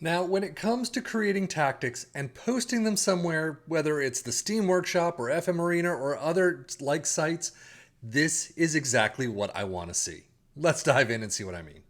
Now, when it comes to creating tactics and posting them somewhere, whether it's the Steam Workshop or FM Arena or other like sites, this is exactly what I want to see. Let's dive in and see what I mean.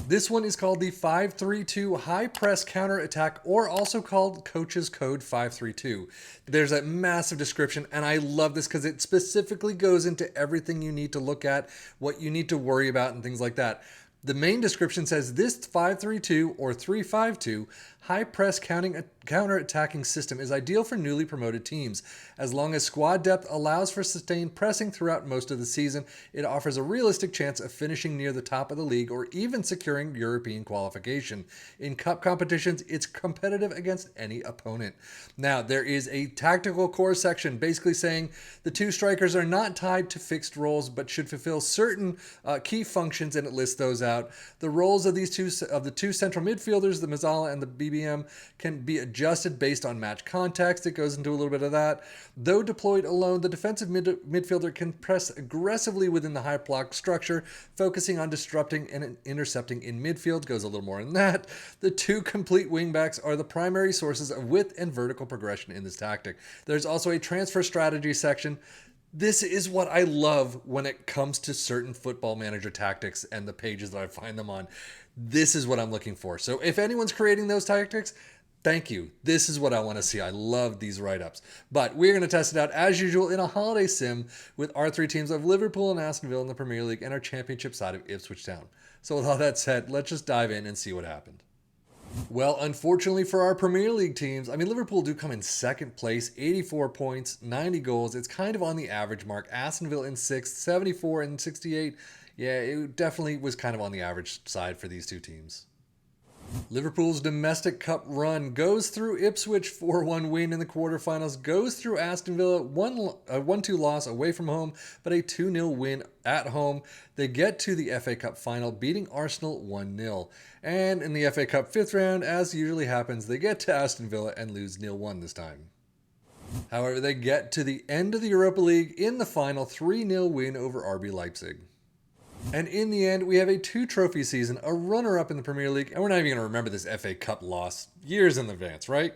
This one is called the 5-3-2 High Press Counter Attack, or also called Coach's Code 5-3-2. There's a massive description, and I love this because it specifically goes into everything you need to look at, what you need to worry about, and things like that. The main description says this 5-3-2 or 3-5-2 high press counter attacking system is ideal for newly promoted teams. As long as squad depth allows for sustained pressing throughout most of the season, it offers a realistic chance of finishing near the top of the league or even securing European qualification. In cup competitions, it's competitive against any opponent. Now, there is a tactical core section basically saying the two strikers are not tied to fixed roles but should fulfill certain key functions, and it lists those out. The roles of the two central midfielders, the Mazzala and the BBM, can be adjusted based on match context. It goes into a little bit of that. Though deployed alone, the defensive midfielder can press aggressively within the high block structure, focusing on disrupting and intercepting in midfield. Goes a little more than that. The two complete wingbacks are the primary sources of width and vertical progression in this tactic. There's also a transfer strategy section. This is what I love when it comes to certain football manager tactics and the pages that I find them on. This is what I'm looking for. So if anyone's creating those tactics, thank you. This is what I want to see. I love these write-ups. But we're going to test it out as usual in a holiday sim with our three teams of Liverpool and Aston Villa in the Premier League and our championship side of Ipswich Town. So with all that said, let's just dive in and see what happened. Well, unfortunately for our Premier League teams, Liverpool do come in second place, 84 points, 90 goals. It's kind of on the average mark. Aston Villa in sixth, 74 and 68. Yeah, it definitely was kind of on the average side for these two teams. Liverpool's domestic cup run goes through Ipswich 4-1 win in the quarterfinals, goes through Aston Villa 1-2 loss away from home, but a 2-0 win at home. They get to the FA Cup final, beating Arsenal 1-0. And in the FA Cup fifth round, as usually happens, they get to Aston Villa and lose 0-1 this time. However, they get to the end of the Europa League in the final 3-0 win over RB Leipzig. And in the end, we have a two-trophy season, a runner-up in the Premier League, and we're not even going to remember this FA Cup loss years in advance, right?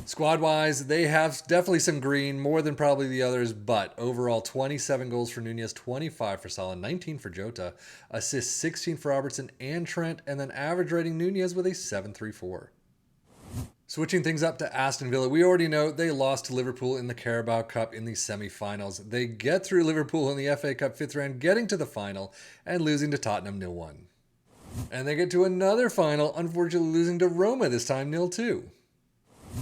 Squad-wise, they have definitely some green, more than probably the others, but overall 27 goals for Nunez, 25 for Salah, 19 for Jota, assists 16 for Robertson and Trent, and then average rating Nunez with a 7.34. Switching things up to Aston Villa, we already know they lost to Liverpool in the Carabao Cup in the semi-finals. They get through Liverpool in the FA Cup fifth round, getting to the final and losing to Tottenham 0-1. And they get to another final, unfortunately losing to Roma this time 0-2.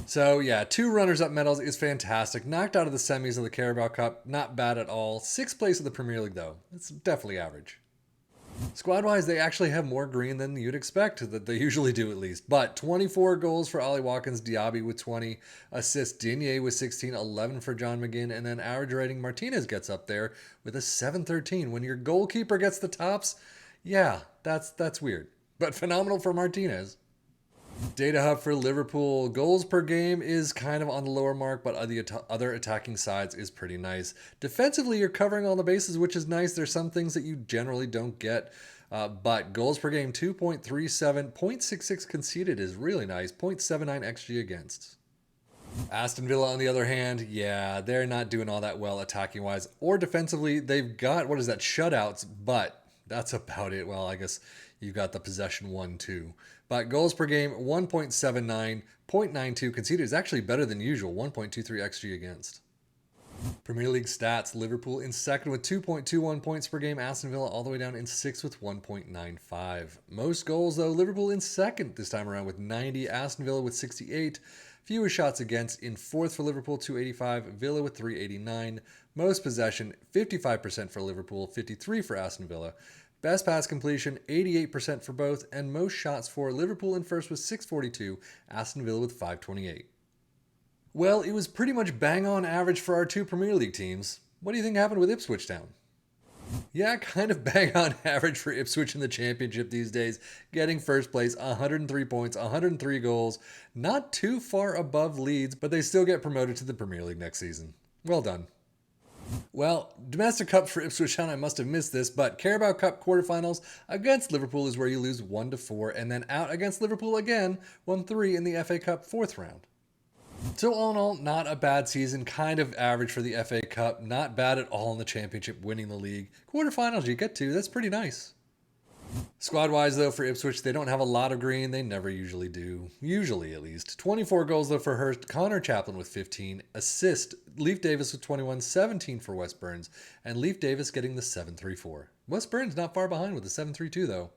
So yeah, two runners-up medals is fantastic. Knocked out of the semis of the Carabao Cup, not bad at all. Sixth place of the Premier League though, it's definitely average. Squad-wise, they actually have more green than you'd expect, that they usually do at least. But 24 goals for Ollie Watkins, Diaby with 20, assists Digne with 16, 11 for John McGinn, and then average rating Martinez gets up there with a 7.13. When your goalkeeper gets the tops, yeah, that's weird. But phenomenal for Martinez. Data hub for Liverpool. Goals per game is kind of on the lower mark, but the other attacking sides is pretty nice. Defensively, you're covering all the bases, which is nice. There's some things that you generally don't get. But goals per game, 2.37. 0.66 conceded is really nice. 0.79 XG against. Aston Villa, on the other hand, yeah, they're not doing all that well attacking-wise or defensively. They've got, shutouts, but that's about it. Well, I guess you've got the possession one, too. But goals per game, 1.79, 0.92 conceded is actually better than usual, 1.23 XG against. Premier League stats, Liverpool in second with 2.21 points per game, Aston Villa all the way down in sixth with 1.95. Most goals, though, Liverpool in second this time around with 90, Aston Villa with 68. Fewest shots against in fourth for Liverpool, 285, Villa with 389. Most possession, 55% for Liverpool, 53 for Aston Villa. Best pass completion, 88% for both, and most shots for Liverpool in first with 642, Aston Villa with 528. Well, it was pretty much bang on average for our two Premier League teams. What do you think happened with Ipswich Town? Yeah, kind of bang on average for Ipswich in the championship these days, getting first place, 103 points, 103 goals, not too far above Leeds, but they still get promoted to the Premier League next season. Well done. Well, domestic cups for Ipswich Town, I must have missed this, but Carabao Cup quarterfinals against Liverpool is where you lose 1-4, and then out against Liverpool again, 1-3 in the FA Cup fourth round. So all in all, not a bad season, kind of average for the FA Cup, not bad at all in the Championship, winning the league. Quarterfinals you get to, that's pretty nice. Squad-wise, though, for Ipswich, they don't have a lot of green. They never usually do. Usually, at least. 24 goals, though, for Hurst. Connor Chaplin with 15. Assist. Leaf Davis with 21. 17 for Wes Burns. And Leaf Davis getting the 7-3-4. Wes Burns not far behind with the 7-3-2, though.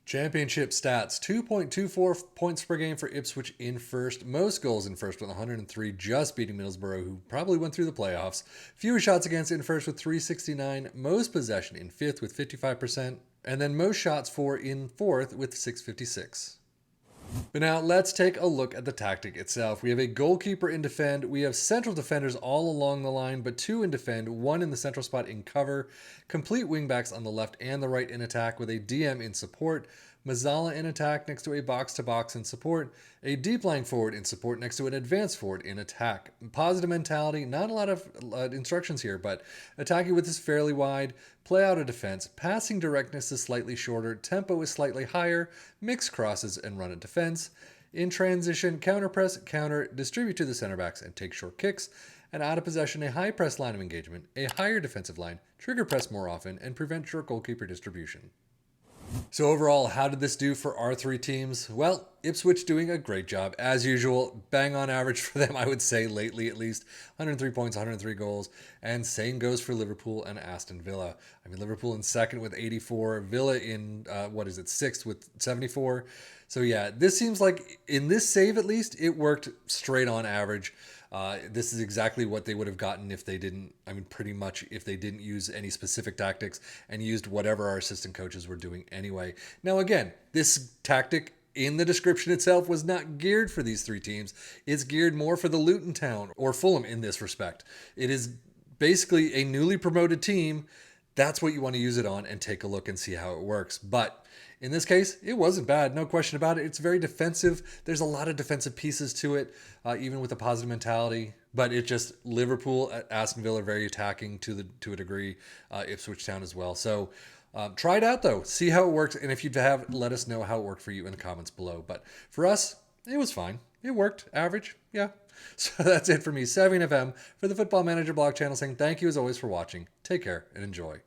Championship stats. 2.24 points per game for Ipswich in first. Most goals in first with 103, just beating Middlesbrough, who probably went through the playoffs. Fewer shots against in first with 369. Most possession in fifth with 55%. And then most shots for in fourth with 656. But now let's take a look at the tactic itself. We have a goalkeeper in defend. We have central defenders all along the line, but 2 in defend, 1 in the central spot in cover. Complete wingbacks on the left and the right in attack with a DM in support. Mazzala in attack next to a box-to-box in support. A deep lying forward in support next to an advanced forward in attack. Positive mentality, not a lot of instructions here, but attacking width is fairly wide. Play out a defense. Passing directness is slightly shorter. Tempo is slightly higher. Mix crosses and run a defense. In transition, counter press, counter, distribute to the center backs and take short kicks. And out of possession, a high press line of engagement, a higher defensive line, trigger press more often, and prevent short goalkeeper distribution. So overall, how did this do for our 3 teams? Well, Ipswich doing a great job. As usual, bang on average for them, I would say, lately at least. 103 points, 103 goals. And same goes for Liverpool and Aston Villa. I mean, Liverpool in second with 84. Villa in, sixth with 74. So yeah, this seems like, in this save at least, it worked straight on average. This is exactly what they would have gotten if they didn't, pretty much if they didn't use any specific tactics and used whatever our assistant coaches were doing anyway. Now, again, this tactic in the description itself was not geared for these 3 teams. It's geared more for the Luton Town or Fulham in this respect. It is basically a newly promoted team. That's what you want to use it on and take a look and see how it works. But in this case, it wasn't bad, no question about it. It's very defensive. There's a lot of defensive pieces to it, even with a positive mentality. But it just, Liverpool, Aston Villa, very attacking to a degree. Ipswich Town as well. So try it out though. See how it works. And if you have, let us know how it worked for you in the comments below. But for us, it was fine. It worked. Average. Yeah. So that's it for me, Savvy FM, for the Football Manager blog channel, saying thank you as always for watching. Take care and enjoy.